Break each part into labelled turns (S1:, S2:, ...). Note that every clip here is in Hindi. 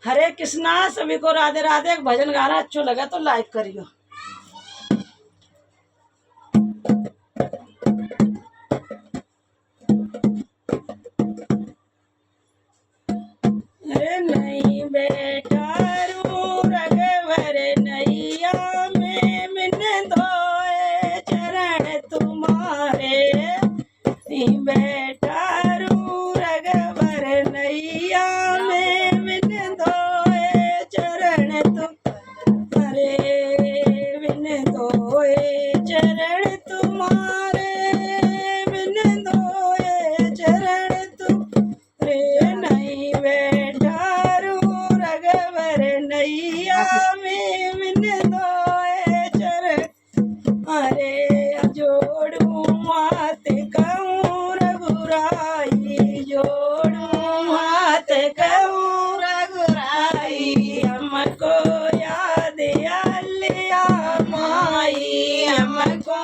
S1: हरे कृष्णा। सभी को राधे राधे। भजन गाना अच्छा लगा तो लाइक करियो। अरे नहीं बेटा रू रघुवर नैया में मिन धोए चरण तुम्हारे। नहीं बेटा रू रघुवर नैया में मिन धोए चरण तुम्हारे। मिन धोए चरण तुम्हारे। मिन धोए चरण तुम्हारे। नहीं बेटा रू रघुवर नैया में मिन धोए चरण। अरे जोड़ू मात कहूँ रघुराई। जोड़ू मात कहूँ रघुराई। हमको याद आलिया माई। हमको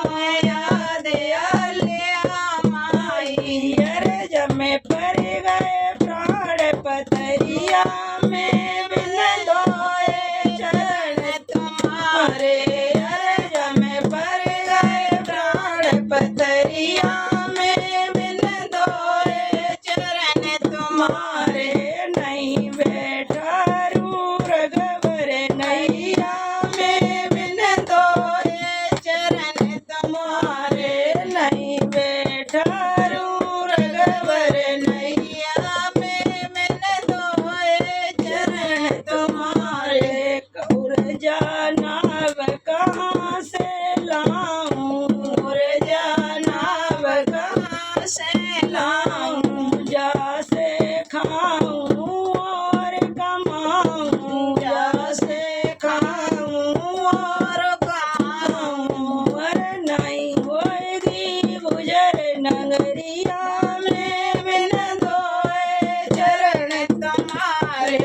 S1: याद आलिया माई। अरे जमे पर गए प्राण पथरिया में मिन धोए चरण तुम्हारे। अरे जमे पर गए प्राण पथरिया में मिन धोए चरण तुम्हारे। नहीं बेटा रू रघुवर नैया में मिन धोए चरण तुम्हारे। नहीं बेटा रू रघुवर नैया में मिन धोए चरण तुम्हारे। कौर जानाव कहाँ से लाऊं। कौर जानाव कहाँ से लाऊं। जा से खाऊं और कमाऊं। जा से खाऊं और कमाऊं। अरे नहीं होएगी गुजर नगरिया में मिन धोए चरण तुम्हारे।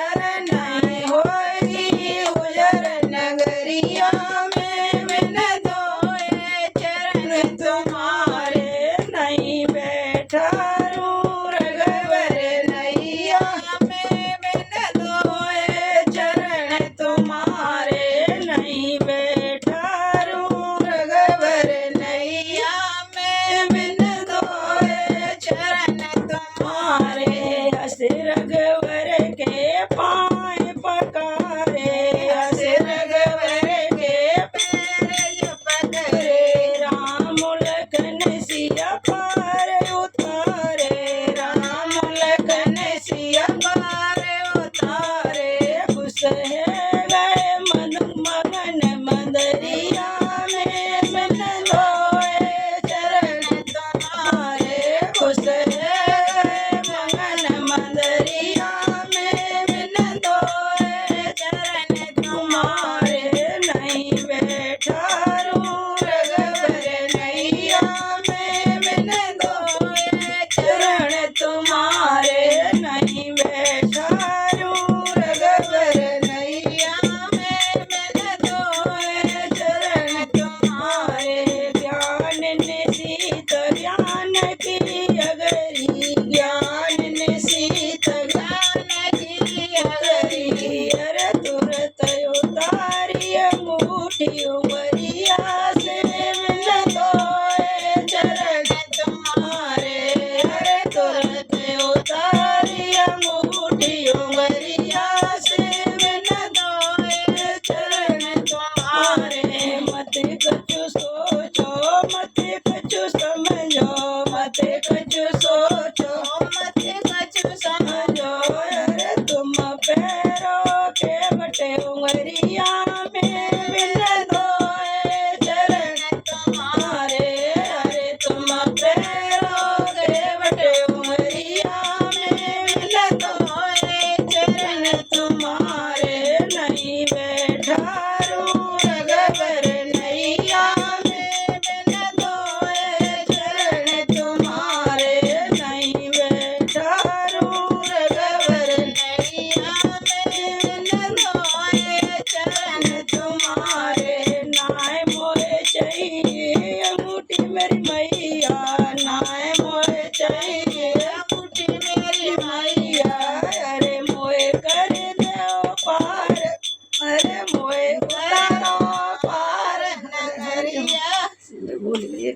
S1: अरे नहीं होएगी गुजर नगरिया में मिन धोए चरण तुम्हारे। नहीं बेटा रू रघुवर नैया में मिन धोए चरण तुम्हारे। नहीं बेटा रू रघुवर नैया में मिन धोए चरण तुम्हारे। हस रघुवर के पाँव पकारे। हस रघुवर के पैर पकड़े। राम लखन सिया पार उतारे। राम लखन सिया पार उतारे। खुश है गए मन मगन मंदरिया में मिन धोए चरण तुम्हारे। खुश है गए मगन मंदरिया भूल गई